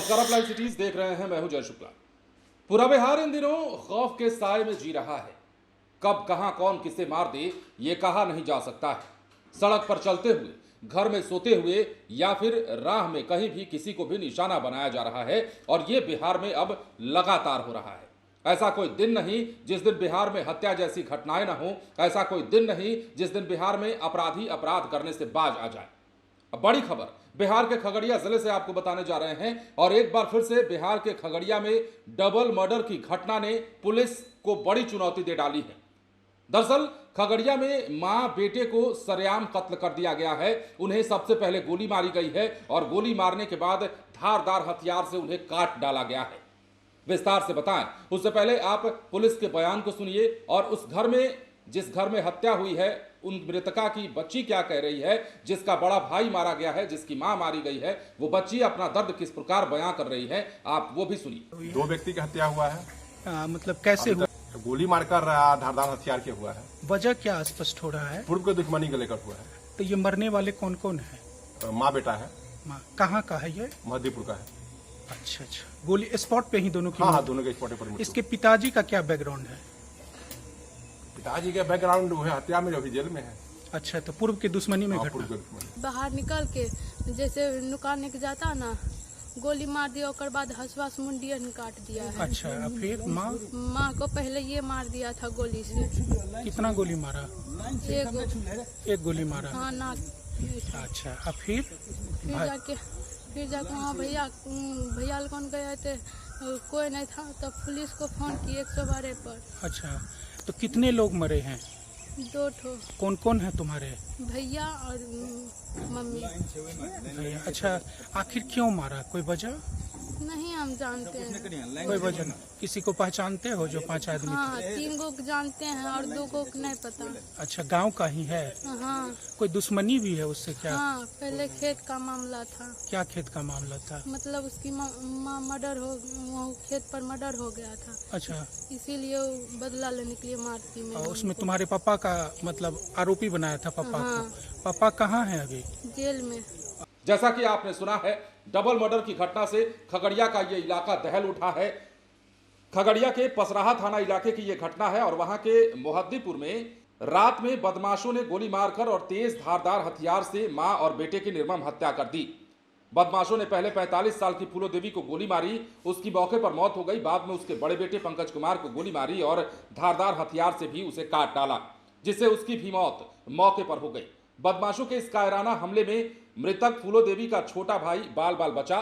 नमस्कार, आप live cities देख रहे हैं। मैं हूं जय शुक्ला। पूरा बिहार इन दिनों खौफ के साए में जी रहा है। कब कहां कौन किसे मार दे ये कहा नहीं जा सकता है। सड़क पर चलते हुए, घर में सोते हुए या फिर राह में कहीं भी किसी को भी निशाना बनाया जा रहा है और ये बिहार में अब लगातार हो रहा है। ऐसा कोई दिन नहीं जिस दिन बिहार में हत्या जैसी घटनाएं न हो। ऐसा कोई दिन नहीं जिस दिन बिहार में अपराधी अपराध करने से बाज आ जाए। अब बड़ी खबर बिहार के खगड़िया जिले से आपको बताने जा रहे हैं और एक बार फिर से बिहार के खगड़िया में डबल मर्डर की घटना ने पुलिस को बड़ी चुनौती दे डाली है। दरअसल खगड़िया में मां बेटे को सरेआम कत्ल कर दिया गया है। उन्हें सबसे पहले गोली मारी गई है और गोली मारने के बाद धारदार हथियार से उन्हें काट डाला गया है। विस्तार से बताएं, उससे पहले आप पुलिस के बयान को सुनिए और उस घर में, जिस घर में हत्या हुई है, उन मृतका की बच्ची क्या कह रही है, जिसका बड़ा भाई मारा गया है, जिसकी मां मारी गई है, वो बच्ची अपना दर्द किस प्रकार बयां कर रही है, आप वो भी सुनिए। 2 व्यक्ति की हत्या हुआ है। मतलब कैसे हुआ? गोली मारकर धारदार हथियार के हुआ है। वजह क्या स्पष्ट हो रहा है? पूर्व के दुश्मनी को लेकर हुआ है। तो ये मरने वाले कौन कौन है? माँ बेटा है। माँ कहाँ का है ये? मध्यपुर का है। अच्छा, गोली स्पॉट पे ही दोनों की? हाँ, दोनों के स्पॉट पर। इसके पिताजी का क्या बैकग्राउंड है? पिताजी का बैकग्राउंड वो है हत्या में, अभी जेल में है। अच्छा, तो पूर्व की दुश्मनी में घटना। बाहर निकल के जैसे नुकाने के जाता ना, गोली मार दिया, और बाद हसवा से मुंडिया ने काट दिया है। अच्छा, फिर माँ को पहले ये मार दिया था गोली से। कितना गोली मारा? एक गोली मारा। हाँ, नाक। अच्छा, अब फिर जाके वहाँ भैया कौन गए थे, कोई नहीं था, तब पुलिस को फोन किए 112 पर। अच्छा, तो कितने लोग मरे हैं? 2 ठो। कौन कौन है तुम्हारे? भैया और मम्मी। भैया। अच्छा, आखिर क्यों मारा? कोई वजह नहीं हम जानते हैं। कोई वजह नहीं? किसी को पहचानते हो जो 5 आदमी? हाँ, 3 को जानते हैं और 2 को नहीं पता। अच्छा, गांव का ही है? हाँ। कोई दुश्मनी भी है उससे क्या? हाँ, पहले खेत का मामला था। क्या खेत का मामला था? मतलब उसकी माँ मर्डर हो, वो खेत पर मर्डर हो गया था। अच्छा, इसीलिए वो बदला लेने के लिए मारती में। और उसमें तुम्हारे पापा का मतलब आरोपी बनाया था पापा हाँ। को? पापा कहाँ है अभी? जेल में। जैसा कि आपने सुना है, डबल मर्डर की घटना से खगड़िया का ये इलाका दहल उठा है। खगड़िया के पसराहा थाना इलाके की ये घटना है और वहां के मोहद्दीपुर में रात में बदमाशों ने गोली मारकर और तेज धारदार हथियार से मां और बेटे की निर्मम हत्या कर दी। बदमाशों ने पहले 45 साल की फूलो देवी को गोली मारी, उसकी मौके पर मौत हो गई। बाद में उसके बड़े बेटे पंकज कुमार को गोली मारी और धारदार हथियार से भी उसे काट डाला, जिससे उसकी भी मौत मौके पर हो गई। बदमाशों के इस कायराना हमले में मृतक फूलो देवी का छोटा भाई बाल बाल बचा।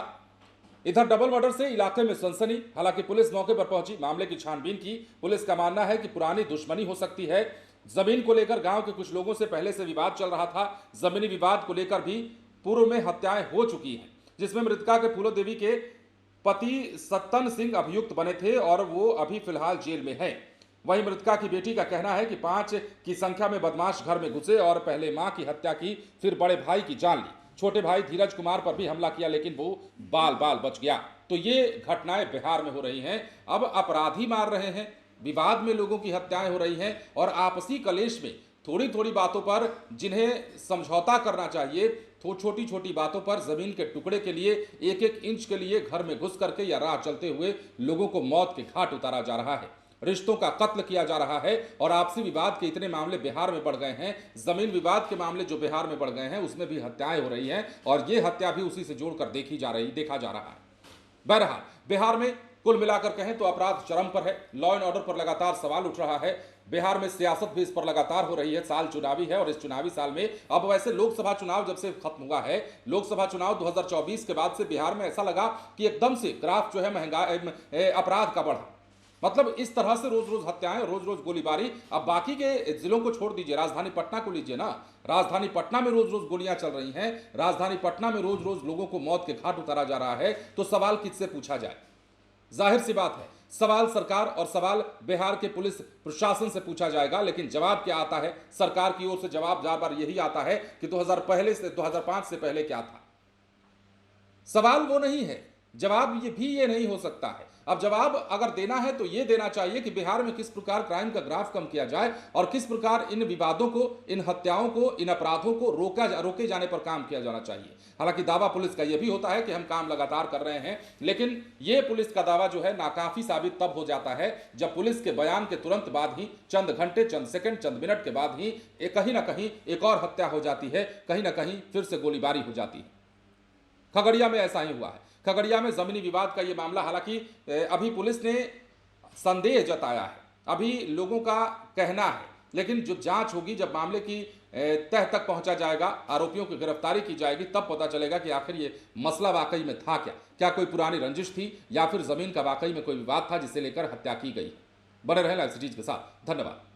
इधर डबल मर्डर से इलाके में सनसनी। हालांकि पुलिस मौके पर पहुंची, मामले की छानबीन की। पुलिस का मानना है कि पुरानी दुश्मनी हो सकती है। जमीन को लेकर गांव के कुछ लोगों से पहले से विवाद चल रहा था। जमीनी विवाद को लेकर भी पूर्व में हत्याएं हो चुकी हैं, जिसमें मृतका के फूलो देवी के पति सत्तन सिंह अभियुक्त बने थे और वो अभी फिलहाल जेल में है। वहीं मृतका की बेटी का कहना है कि 5 की संख्या में बदमाश घर में घुसे और पहले मां की हत्या की, फिर बड़े भाई की जान ली। छोटे भाई धीरज कुमार पर भी हमला किया, लेकिन वो बाल बाल बच गया। तो ये घटनाएं बिहार में हो रही हैं। अब अपराधी मार रहे हैं, विवाद में लोगों की हत्याएं हो रही हैं और आपसी कलेश में थोड़ी थोड़ी बातों पर जिन्हें समझौता करना चाहिए, तो छोटी छोटी बातों पर जमीन के टुकड़े के लिए, 1-1 इंच के लिए घर में घुस करके या राह चलते हुए लोगों को मौत के घाट उतारा जा रहा है। रिश्तों का कत्ल किया जा रहा है और आपसी विवाद के इतने मामले बिहार में बढ़ गए हैं। जमीन विवाद के मामले जो बिहार में बढ़ गए हैं, उसमें भी हत्याएं हो रही हैं और ये हत्या भी उसी से जोड़कर देखा जा रहा है। बहरहाल बिहार में कुल मिलाकर कहें तो अपराध चरम पर है। लॉ एंड ऑर्डर पर लगातार सवाल उठ रहा है। बिहार में सियासत भी इस पर लगातार हो रही है। साल चुनावी है और इस चुनावी साल में अब वैसे लोकसभा चुनाव जब से खत्म हुआ है, लोकसभा चुनाव 2024 के बाद से बिहार में ऐसा लगा कि एकदम से ग्राफ जो है महंगाई अपराध का बढ़ा। मतलब इस तरह से रोज रोज हत्याएं, रोज रोज गोलीबारी। अब बाकी के जिलों को छोड़ दीजिए, राजधानी पटना को लीजिए ना। राजधानी पटना में रोज रोज गोलियां चल रही हैं। राजधानी पटना में रोज रोज लोगों को मौत के घाट उतारा जा रहा है। तो सवाल किससे पूछा जाए? जाहिर सी बात है, सवाल सरकार और सवाल बिहार के पुलिस प्रशासन से पूछा जाएगा। लेकिन जवाब क्या आता है? सरकार की ओर से जवाब बार यही आता है कि 2005 से पहले क्या था। सवाल वो नहीं है जवाब ये नहीं हो सकता है। अब जवाब अगर देना है तो ये देना चाहिए कि बिहार में किस प्रकार क्राइम का ग्राफ कम किया जाए और किस प्रकार इन विवादों को, इन हत्याओं को, इन अपराधों को रोके जाने पर काम किया जाना चाहिए। हालांकि दावा पुलिस का यह भी होता है कि हम काम लगातार कर रहे हैं, लेकिन यह पुलिस का दावा जो है नाकाफी साबित तब हो जाता है जब पुलिस के बयान के तुरंत बाद ही, चंद घंटे, चंद सेकंड, चंद मिनट के बाद ही कहीं ना कहीं एक और हत्या हो जाती है, कहीं ना कहीं फिर से गोलीबारी हो जाती है। खगड़िया में ऐसा ही हुआ है। खगड़िया में जमीनी विवाद का ये मामला, हालांकि अभी पुलिस ने संदेह जताया है, अभी लोगों का कहना है, लेकिन जो जांच होगी, जब मामले की तह तक पहुंचा जाएगा, आरोपियों की गिरफ्तारी की जाएगी, तब पता चलेगा कि आखिर ये मसला वाकई में था क्या कोई पुरानी रंजिश थी या फिर जमीन का वाकई में कोई विवाद था जिसे लेकर हत्या की गई। बने रहें लाइव सिटीज के साथ। धन्यवाद।